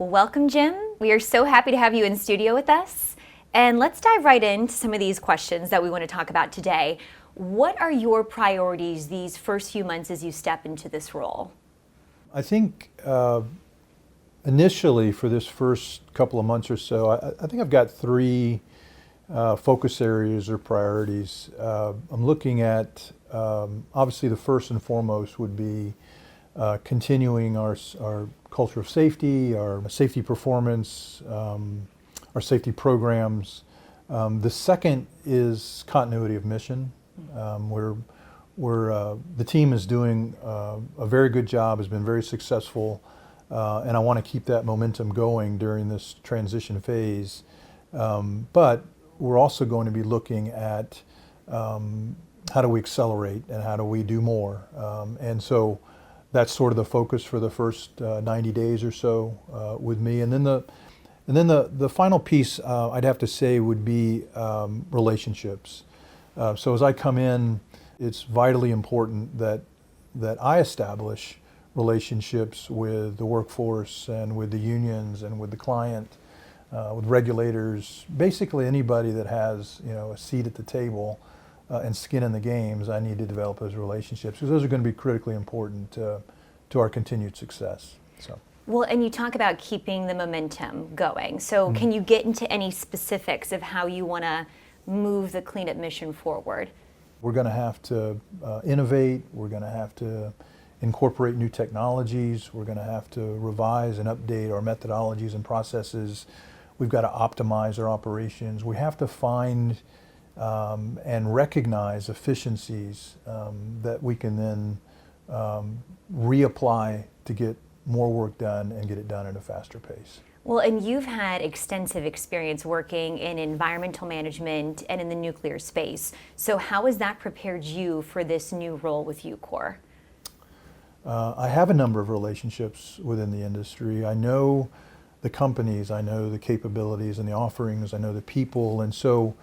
Well, welcome, Jim. We are so happy to have you in studio with us. And let's dive right into some of these questions that we want to talk about today. What are your priorities these first few months as you step into this role? I think initially for this first couple of months or so, I think I've got three focus areas or priorities. I'm looking at, obviously the first and foremost would be continuing our culture of safety, our safety performance, our safety programs. The second is continuity of mission. The team is doing a very good job, has been very successful, and I want to keep that momentum going during this transition phase. But we're also going to be looking at how do we accelerate and how do we do more. And so that's sort of the focus for the first 90 days or so with me. And then the final piece I'd have to say would be relationships. So as I come in, it's vitally important that I establish relationships with the workforce and with the unions and with the client, with regulators, basically anybody that has a seat at the table and skin in the games. I need to develop those relationships because those are going to be critically important to our continued success. So. Well, and you talk about keeping the momentum going. So can you get into any specifics of how you want to move the cleanup mission forward? We're going to have to innovate. We're going to have to incorporate new technologies. We're going to have to revise and update our methodologies and processes. We've got to optimize our operations. We have to find and recognize efficiencies that we can then reapply to get more work done and get it done at a faster pace. Well, and you've had extensive experience working in environmental management and in the nuclear space. So how has that prepared you for this new role with UCOR? I have a number of relationships within the industry. I know the companies, I know the capabilities and the offerings, I know the people, and so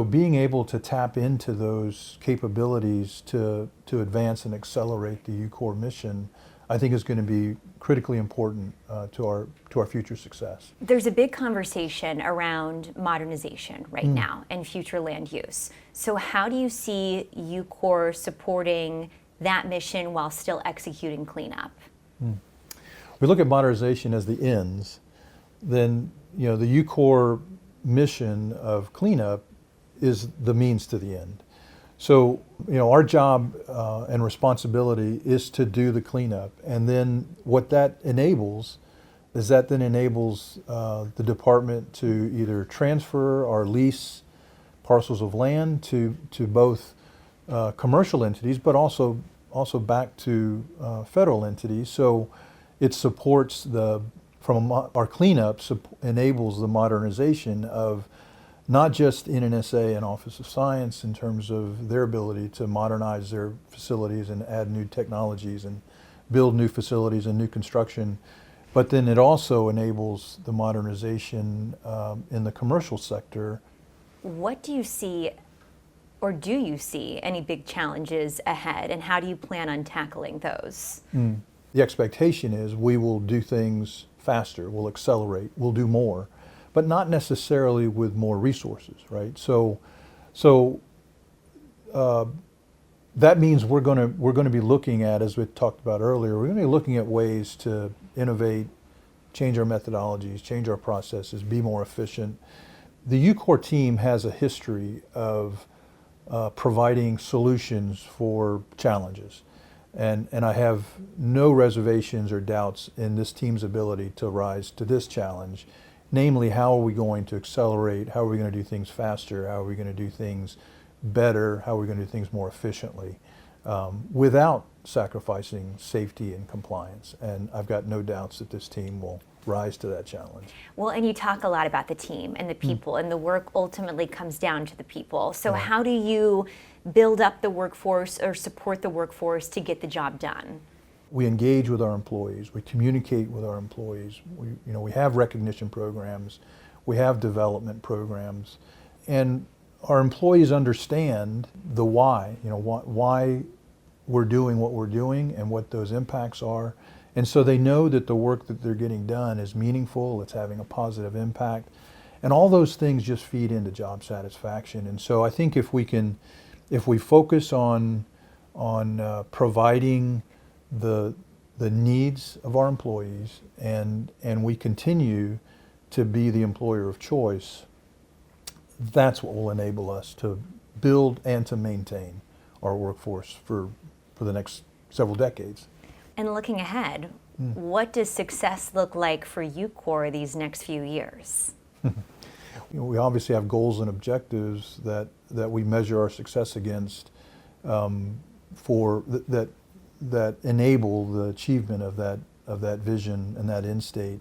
being able to tap into those capabilities to advance and accelerate the UCOR mission, I think is going to be critically important to our future success. There's a big conversation around modernization right now and future land use. So how do you see UCOR supporting that mission while still executing cleanup? We look at modernization as the ends, then the UCOR mission of cleanup is the means to the end. So, our job and responsibility is to do the cleanup. And then what that enables is that then enables the department to either transfer or lease parcels of land to both commercial entities, but also back to federal entities. So it supports our cleanup enables the modernization of not just NNSA and Office of Science in terms of their ability to modernize their facilities and add new technologies and build new facilities and new construction, but then it also enables the modernization in the commercial sector. What do you see, or do you see any big challenges ahead, and how do you plan on tackling those? The expectation is we will do things faster, we'll accelerate, we'll do more, but not necessarily with more resources, right? So that means we're going to be looking at, as we talked about earlier, we're going to be looking at ways to innovate, change our methodologies, change our processes, be more efficient. The UCOR team has a history of providing solutions for challenges. And I have no reservations or doubts in this team's ability to rise to this challenge. Namely, how are we going to accelerate? How are we going to do things faster? How are we going to do things better? How are we going to do things more efficiently without sacrificing safety and compliance? And I've got no doubts that this team will rise to that challenge. Well, and you talk a lot about the team and the people, and the work ultimately comes down to the people. So how do you build up the workforce or support the workforce to get the job done? We engage with our employees. We communicate with our employees. We have recognition programs. We have development programs. And our employees understand the why, why we're doing what we're doing and what those impacts are. And so they know that the work that they're getting done is meaningful, it's having a positive impact. And all those things just feed into job satisfaction. And so I think if we focus on providing the needs of our employees and we continue to be the employer of choice, that's what will enable us to build and to maintain our workforce for the next several decades. And looking ahead, what does success look like for UCOR these next few years? We obviously have goals and objectives that we measure our success against that enable the achievement of that vision and that end state.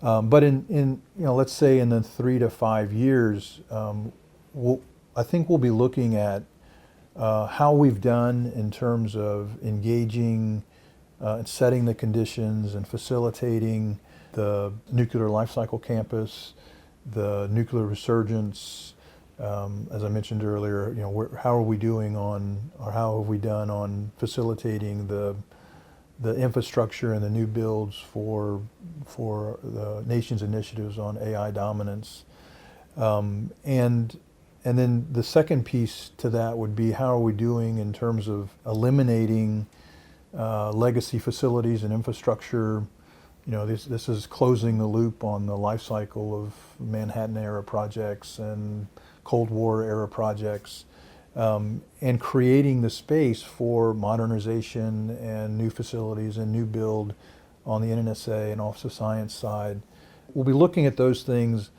But in let's say in the 3 to 5 years, I think we'll be looking at how we've done in terms of engaging and setting the conditions and facilitating the nuclear life cycle campus, the nuclear resurgence. As I mentioned earlier, how are we doing on, or how have we done on facilitating the infrastructure and the new builds for the nation's initiatives on AI dominance, and then the second piece to that would be how are we doing in terms of eliminating legacy facilities and infrastructure. This is closing the loop on the life cycle of Manhattan era projects and Cold War era projects, and creating the space for modernization and new facilities and new build on the NNSA and Office of Science side. We'll be looking at those things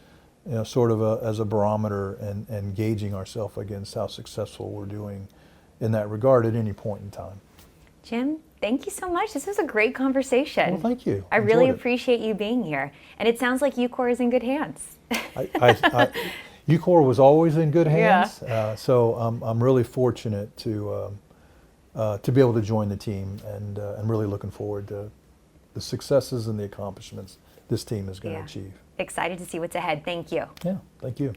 sort of as a barometer and gauging ourselves against how successful we're doing in that regard at any point in time. Jim, thank you so much. This was a great conversation. Well, thank you. I really Enjoyed it. appreciate you being here. And it sounds like UCOR is in good hands. UCOR was always in good hands, Yeah. so I'm really fortunate to be able to join the team, and I'm really looking forward to the successes and the accomplishments this team is going to achieve. Excited to see what's ahead. Thank you. Yeah, thank you.